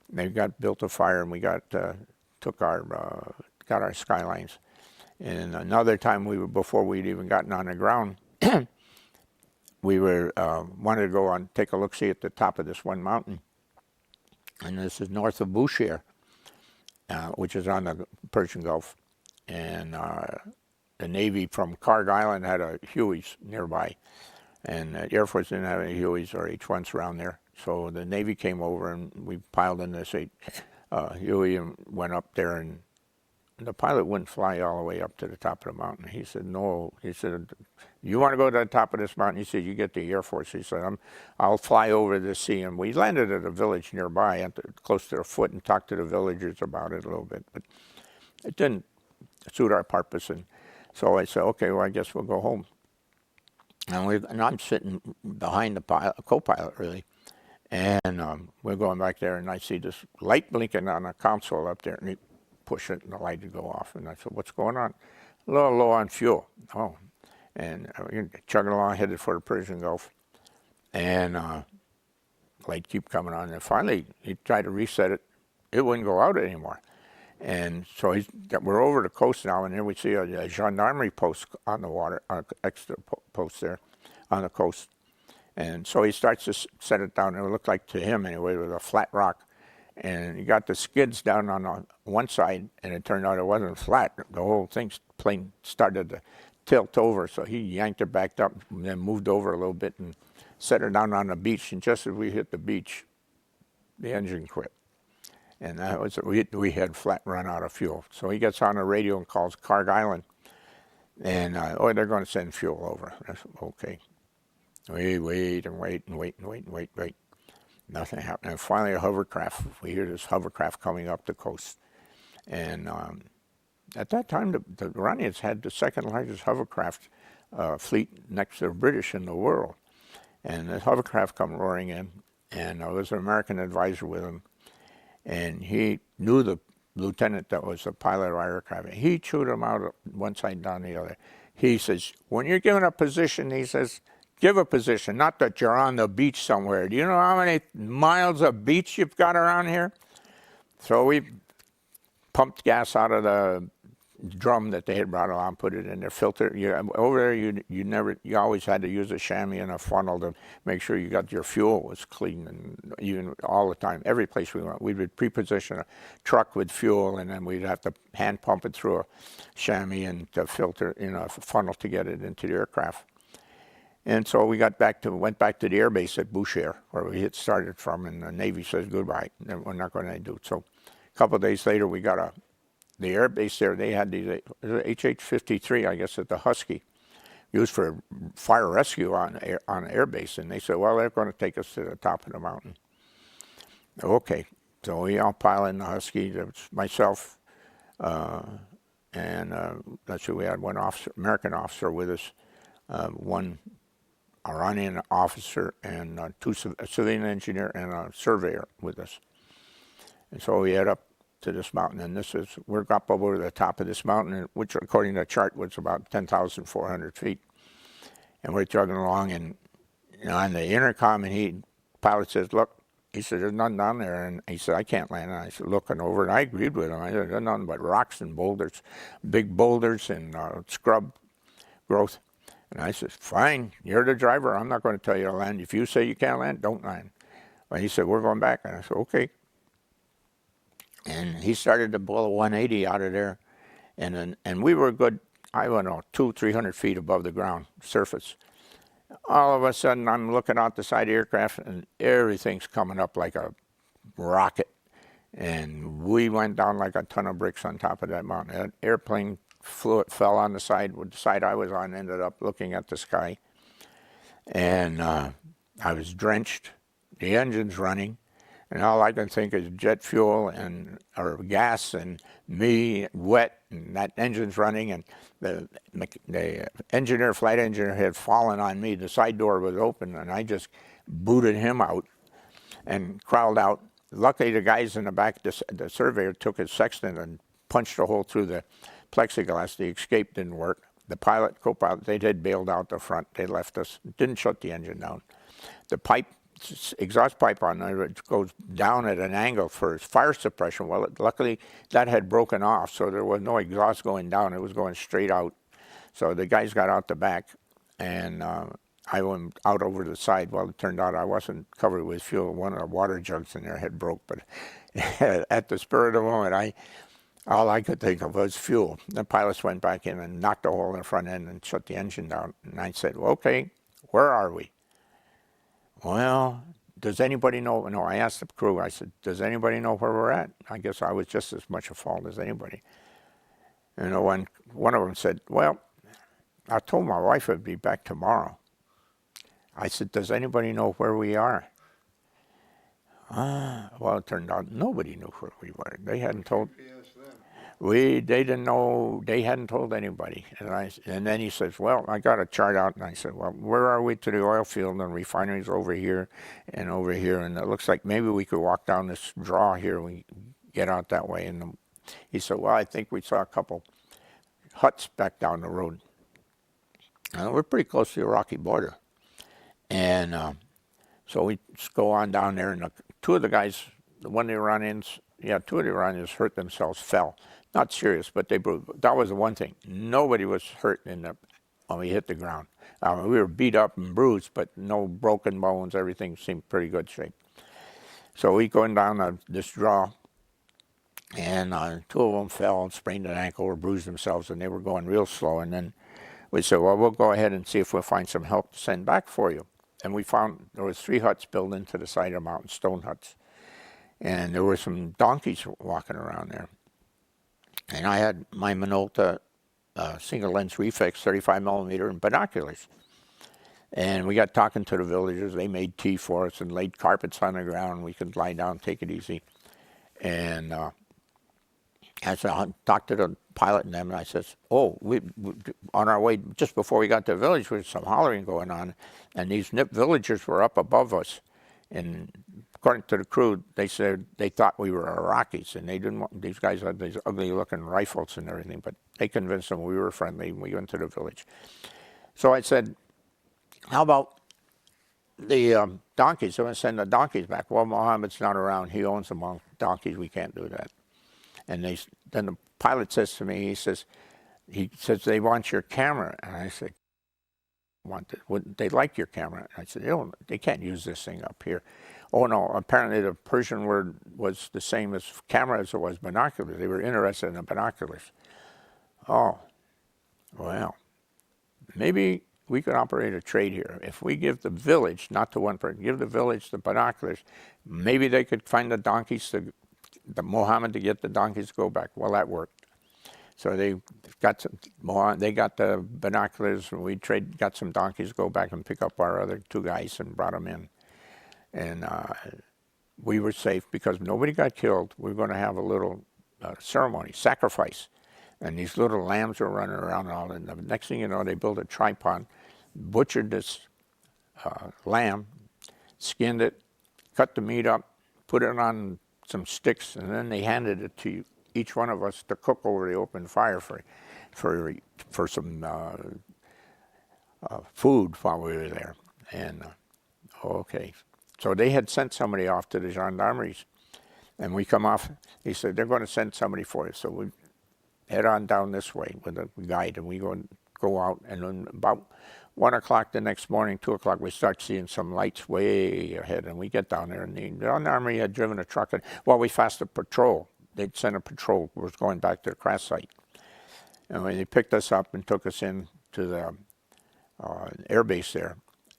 they built a fire, and we got our skylines. And another time before we'd even gotten on the ground, we wanted to go take a look-see at the top of this one mountain. And this is north of Bushehr, which is on the Persian Gulf. And the Navy from Karg Island had a Hueys nearby, and the Air Force didn't have any Hueys or H-1s around there. So the Navy came over, and we piled in this Huey and went up there, and the pilot wouldn't fly all the way up to the top of the mountain. He said, no. He said, you want to go to the top of this mountain? He said, you get the Air Force. He said, I'll fly over the sea. And we landed at a village nearby, close to their foot, and talked to the villagers about it a little bit. But it didn't suit our purpose. And so I said, okay, well, I guess we'll go home. And I'm sitting behind the co-pilot, really. And we're going back there, and I see this light blinking on a console up there, and he pushed it, and the light would go off. And I said, what's going on? A little low on fuel. Oh. And we're chugging along, headed for the Persian Gulf. And light keep coming on. And finally, he tried to reset it. It wouldn't go out anymore. And so we're over the coast now, and here we see a gendarmerie post on the water, extra post there on the coast. And so he starts to set it down, and it looked like to him anyway, it was a flat rock. And he got the skids down on one side, and it turned out it wasn't flat. The whole plane started to tilt over, so he yanked it back up and then moved over a little bit and set her down on the beach. And just as we hit the beach, the engine quit. And that was we had flat run out of fuel. So he gets on the radio and calls Karg Island, and they're going to send fuel over. I said, okay. We wait. Nothing happened. And finally, we hear this hovercraft coming up the coast. And at that time, the Iranians had the second largest hovercraft fleet next to the British in the world. And the hovercraft come roaring in, and there was an American advisor with him. And he knew the lieutenant that was the pilot of our aircraft. He chewed him out one side down the other. He says, when you're given a position, he says, give a position, not that you're on the beach somewhere. Do you know how many miles of beach you've got around here? So we pumped gas out of the drum that they had brought along, put it in their filter. Over there, you always had to use a chamois and a funnel to make sure you got your fuel was clean, and even all the time, every place we went, we would pre-position a truck with fuel, and then we'd have to hand pump it through a chamois and to filter in a funnel to get it into the aircraft. And so we went back to the air base at Bushehr, where we had started from, and the Navy says goodbye. We're not going to do it. So a couple of days later, we got the air base there, they had these HH-53, I guess, at the Husky, used for fire rescue on air base. And they said, well, they're going to take us to the top of the mountain. Okay, so we all pile in the Husky. There was myself, and let's see, we had one officer, American officer with us, one Iranian officer, and a civilian engineer and a surveyor with us. And so we head up to this mountain, and we're up over the top of this mountain, which according to the chart was about 10,400 feet. And we're chugging along, and on the intercom, and pilot says, look, he said, there's nothing down there. And he said, I can't land. And I said, looking over, and I agreed with him. I said, there's nothing but rocks and boulders, big boulders and scrub growth. And I said, fine, you're the driver. I'm not going to tell you to land. If you say you can't land, don't land. And he said, we're going back. And I said, okay. And he started to blow a 180 out of there. And we were good, I don't know, 200-300 feet above the ground surface. All of a sudden, I'm looking out the side of the aircraft, and everything's coming up like a rocket. And we went down like a ton of bricks on top of that mountain. That airplane fell on the side. The side I was on ended up looking at the sky. And I was drenched. The engine's running. And all I can think is jet fuel or gas and me wet, and that engine's running, and the flight engineer had fallen on me. The side door was open, and I just booted him out and crawled out. Luckily, the guys in the back, the surveyor took his sextant and punched a hole through the plexiglass. The escape didn't work. The pilot, co-pilot, they had bailed out the front. They left us, didn't shut the engine down. The exhaust pipe on there, it goes down at an angle for fire suppression. Well, luckily that had broken off, so there was no exhaust going down. It was going straight out. So the guys got out the back, and I went out over the side. Well, it turned out I wasn't covered with fuel. One of the water jugs in there had broke, but at the spur of the moment, all I could think of was fuel. The pilots went back in and knocked a hole in the front end and shut the engine down. And I said, well, okay, where are we? Well, does anybody know? No, I asked the crew, I said, does anybody know where we're at? I guess I was just as much a fault as anybody. And one of them said, well, I told my wife I'd be back tomorrow. I said, does anybody know where we are? Well, it turned out nobody knew where we were. They hadn't told. They didn't know. They hadn't told anybody. And then he says, well, I got a chart out, and I said, well, where are we to the oil field and refineries over here, and it looks like maybe we could walk down this draw here. We get out that way. And he said, well, I think we saw a couple huts back down the road. We're pretty close to the Iraqi border, and so we just go on down there, and two of the guys, two of the Iranians hurt themselves, fell. Not serious, but they bruised. That was the one thing. Nobody was hurt when we hit the ground. We were beat up and bruised, but no broken bones. Everything seemed pretty good shape. So we going down this draw, and two of them fell and sprained an ankle or bruised themselves, and they were going real slow. And then we said, well, we'll go ahead and see if we'll find some help to send back for you. And we found there was 3 huts built into the side of the mountain, stone huts. And there were some donkeys walking around there. And I had my Minolta single lens reflex 35 millimeter and binoculars. And we got talking to the villagers. They made tea for us and laid carpets on the ground. We could lie down, take it easy. And as I talked to the pilot and them, and I says, oh, we on our way, just before we got to the village, there was some hollering going on. And these Nip villagers were up above us. And according to the crew, they said they thought we were Iraqis, and they didn't want, these guys had these ugly-looking rifles and everything, but they convinced them we were friendly, and we went to the village. So I said, how about the donkeys? I'm going to send the donkeys back. Well, Mohammed's not around. He owns the donkeys. We can't do that. And then the pilot says to me, he says, they want your camera. And I said, would they like your camera? And I said, they can't use this thing up here. Oh, no, apparently the Persian word was the same as camera as it was binoculars. They were interested in the binoculars. Oh, well, maybe we could operate a trade here. If we give the village, not to one person, give the village the binoculars, maybe they could find the donkeys, the Mohammed to get the donkeys to go back. Well, that worked. So they got some more. They got the binoculars, and we got some donkeys to go back and pick up our other two guys and brought them in, and we were safe because nobody got killed. We were going to have a little ceremony, sacrifice, and these little lambs were running around and all. And the next thing you know, they built a tripod, butchered this lamb, skinned it, cut the meat up, put it on some sticks, and then they handed it to each one of us to cook over the open fire for some food while we were there. And okay, so they had sent somebody off to the gendarmeries, and we come off. He said they're going to send somebody for you, so we head on down this way with a guide, and we go out, and then about 1 o'clock the next morning, 2 o'clock, we start seeing some lights way ahead, and we get down there, and the gendarmerie had driven a truck, and well, we passed a patrol. They'd sent a patrol, was going back to the crash site, and when they picked us up and took us in to the air base there,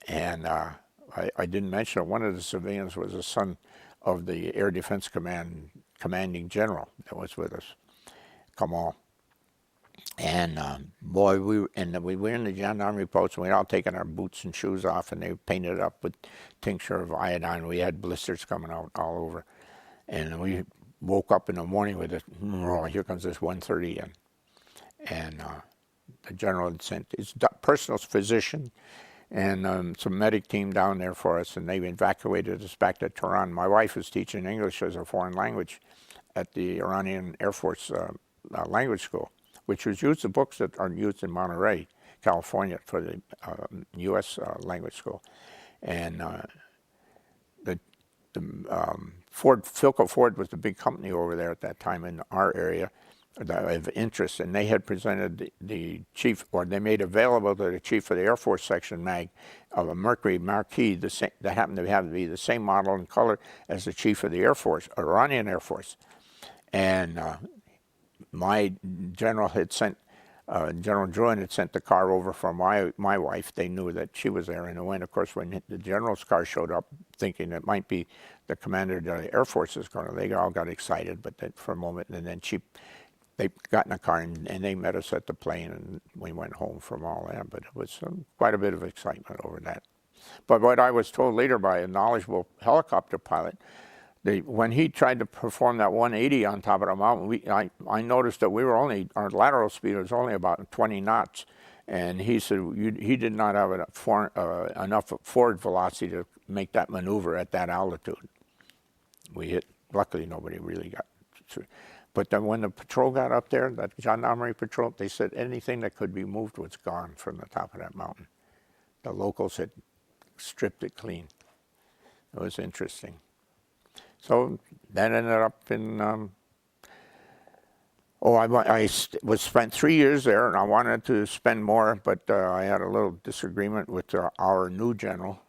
and I didn't mention it, one of the civilians was the son of the Air Defense Command commanding general that was with us, Kamal. And boy, we were in the gendarmerie post, and we'd all taken our boots and shoes off, and they painted it up with tincture of iodine. We had blisters coming out all over, and we woke up in the morning with this. Oh, here comes this 130 again, and the general had sent his personal physician and some medic team down there for us, and they evacuated us back to Tehran. My wife was teaching English as a foreign language at the Iranian Air Force language school, which was used, the books that are used in Monterey, California, for the U.S. Language school. And Philco Ford was the big company over there at that time in our area of interest, and they had presented the chief, or they made available to the chief of the Air Force Section mag of a Mercury Marquis that happened to be the same model and color as the chief of the Air Force, Iranian Air Force. And my general had sent, General Druin had sent the car over for my wife. They knew that she was there, and when, of course, when the general's car showed up, thinking it might be the commander of the Air Force's car, they all got excited, but that for a moment, and then they got in the car and they met us at the plane, and we went home from all that. But it was quite a bit of excitement over that. But what I was told later by a knowledgeable helicopter pilot, when he tried to perform that 180 on top of the mountain, I noticed that our lateral speed was only about 20 knots. And he said he did not have enough forward velocity to make that maneuver at that altitude. Luckily nobody really got through. But then when the patrol got up there, that gendarmerie patrol, they said anything that could be moved was gone from the top of that mountain. The locals had stripped it clean. It was interesting. So that ended up in, I was spent 3 years there, and I wanted to spend more, but I had a little disagreement with our new general,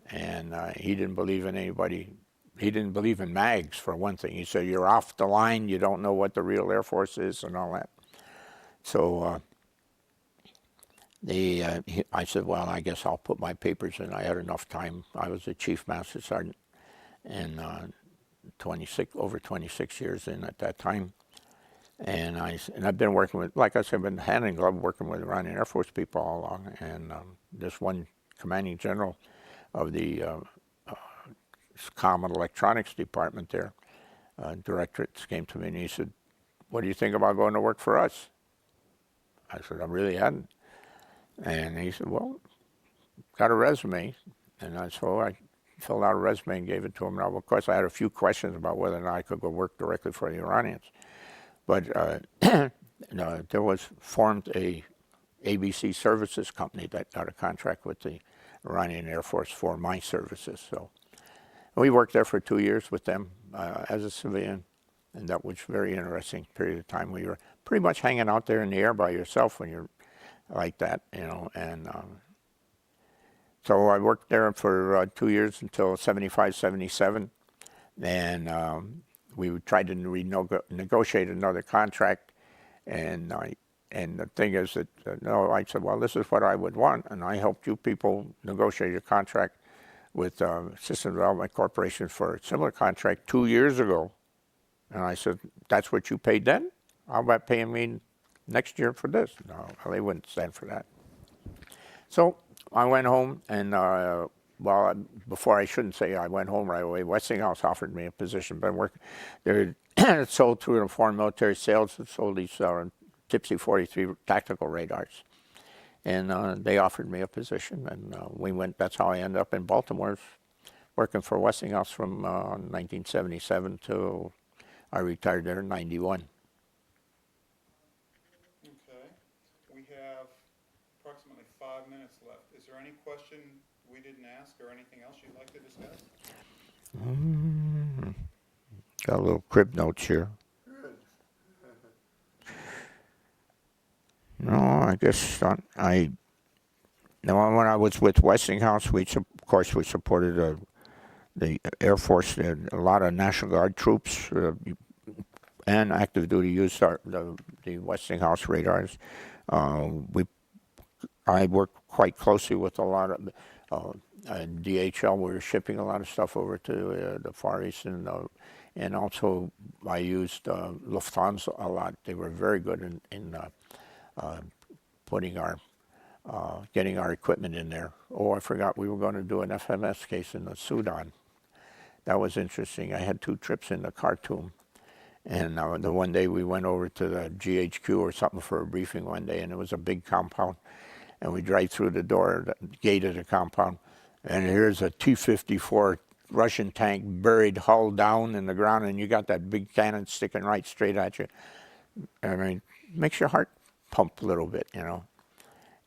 and he didn't believe in anybody. He didn't believe in mags, for one thing. He said, you're off the line, you don't know what the real Air Force is and all that. So I said, well, I guess I'll put my papers in. I had enough time. I was a Chief Master Sergeant, and over 26 years in at that time. And I've been working with, like I said, I've been hand in glove working with Iranian Air Force people all along. And this one commanding general of the Common Electronics Department there, directorates, came to me and he said, what do you think about going to work for us? I said, I really hadn't. And he said, well, got a resume. And so I filled out a resume and gave it to him. Now, of course, I had a few questions about whether or not I could go work directly for the Iranians. But there was formed a ABC services company that got a contract with the Iranian Air Force for my services. So we worked there for 2 years with them as a civilian, and that was a very interesting period of time. We were pretty much hanging out there in the air by yourself when you're like that, and so I worked there for 2 years until 75, 77, and we tried to negotiate another contract, and the thing is that, I said, well, this is what I would want, and I helped you people negotiate a contract with System Development Corporation for a similar contract 2 years ago. And I said, that's what you paid then? How about paying me next year for this. No, well, they wouldn't stand for that. So I went home, and well, before I shouldn't say I went home right away. Westinghouse offered me a position, but they're sold through the foreign military sales. It sold these Tipsy 43 tactical radars, and they offered me a position, and we went. That's how I ended up in Baltimore, working for Westinghouse from 1977 till I retired there in '91. Okay. We have approximately 5 minutes left. Is there any question we didn't ask or anything else you'd like to discuss? Got a little crib notes here. Good. No, I guess not. No, when I was with Westinghouse, of course we supported the Air Force. A lot of National Guard troops and active duty used the Westinghouse radars. I worked quite closely with a lot of DHL. We were shipping a lot of stuff over to the Far East, and also I used Lufthansa a lot. They were very good in putting getting our equipment in there. Oh, I forgot we were going to do an FMS case in the Sudan. That was interesting. I had 2 trips into Khartoum. And the one day we went over to the GHQ or something for a briefing one day, and it was a big compound. And we drive through the door, the gate of the compound, and here's a T-54 Russian tank buried hull down in the ground, and you got that big cannon sticking right straight at you. I mean, makes your heart pump a little bit, you know.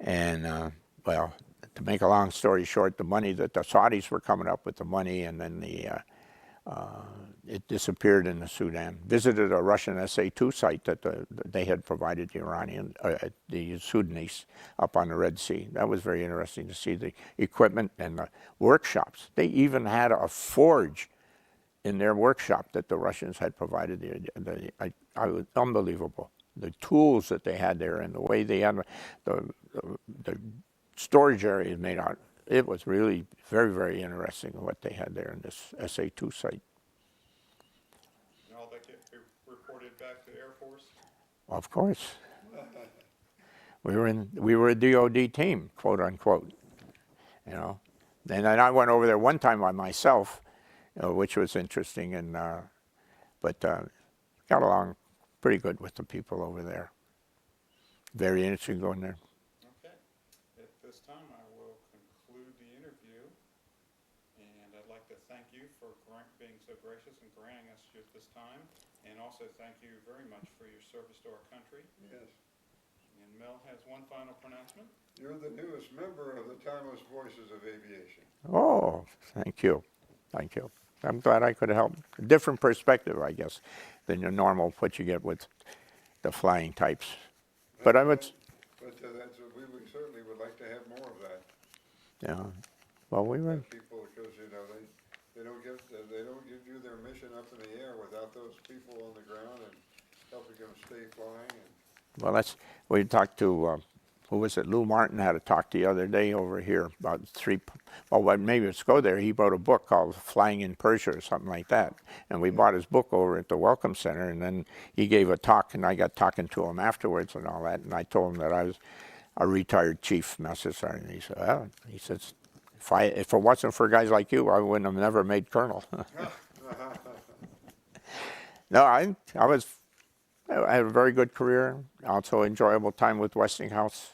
And, well, to make a long story short, the money that the Saudis were coming up with the money, and then it disappeared in the Sudan. Visited a Russian SA-2 site that they had provided the Sudanese up on the Red Sea. That was very interesting to see the equipment and the workshops. They even had a forge in their workshop that the Russians had provided. I was unbelievable. The tools that they had there and the way they had the storage area made out. It was really very, very interesting what they had there in this SA-2 site. And all that get reported back to the Air Force? Of course. We were a DOD team, quote unquote. You know. And then I went over there one time by myself, which was interesting, and but got along pretty good with the people over there. Very interesting going there. Okay. At this time, I will conclude the interview, and I'd like to thank you for being so gracious and granting us this time, and also thank you very much for your service to our country. Yes. And Mel has one final pronouncement. You're the newest member of the Timeless Voices of Aviation. Oh, thank you. Thank you. I'm glad I could help. A different perspective, I guess, than your normal what you get with the flying types. But I would. But we certainly would like to have more of that. Yeah. Well, we were. People, because they don't do their mission up in the air without those people on the ground and helping them stay flying. Well, we talked to. Who was it? Lou Martin had a talk the other day over here about maybe let's go there. He wrote a book called Flying in Persia or something like that. And we bought his book over at the Welcome Center, and then he gave a talk, and I got talking to him afterwards and all that, and I told him that I was a retired chief master sergeant. And he said, well, he says, if it wasn't for guys like you, I wouldn't have never made colonel. No, I had a very good career, also enjoyable time with Westinghouse.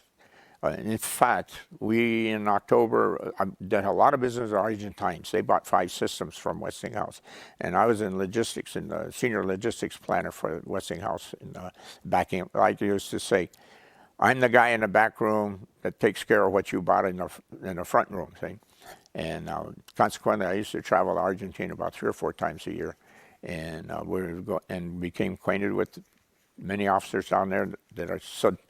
In fact, we in October did a lot of business with Argentines. They bought 5 systems from Westinghouse, and I was in logistics, and the senior logistics planner for Westinghouse. Backing, like I used to say, I'm the guy in the back room that takes care of what you bought in the front room. See? And consequently, I used to travel to Argentina about 3 or 4 times a year, and became acquainted with many officers down there that are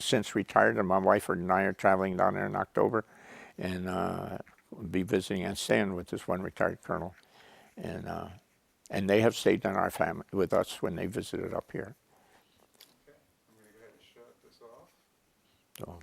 since retired, and my wife and I are traveling down there in October, and we'll be visiting and staying with this one retired colonel, and they have stayed in our family with us when they visited up here. Okay, I'm going to go ahead and shut this off. So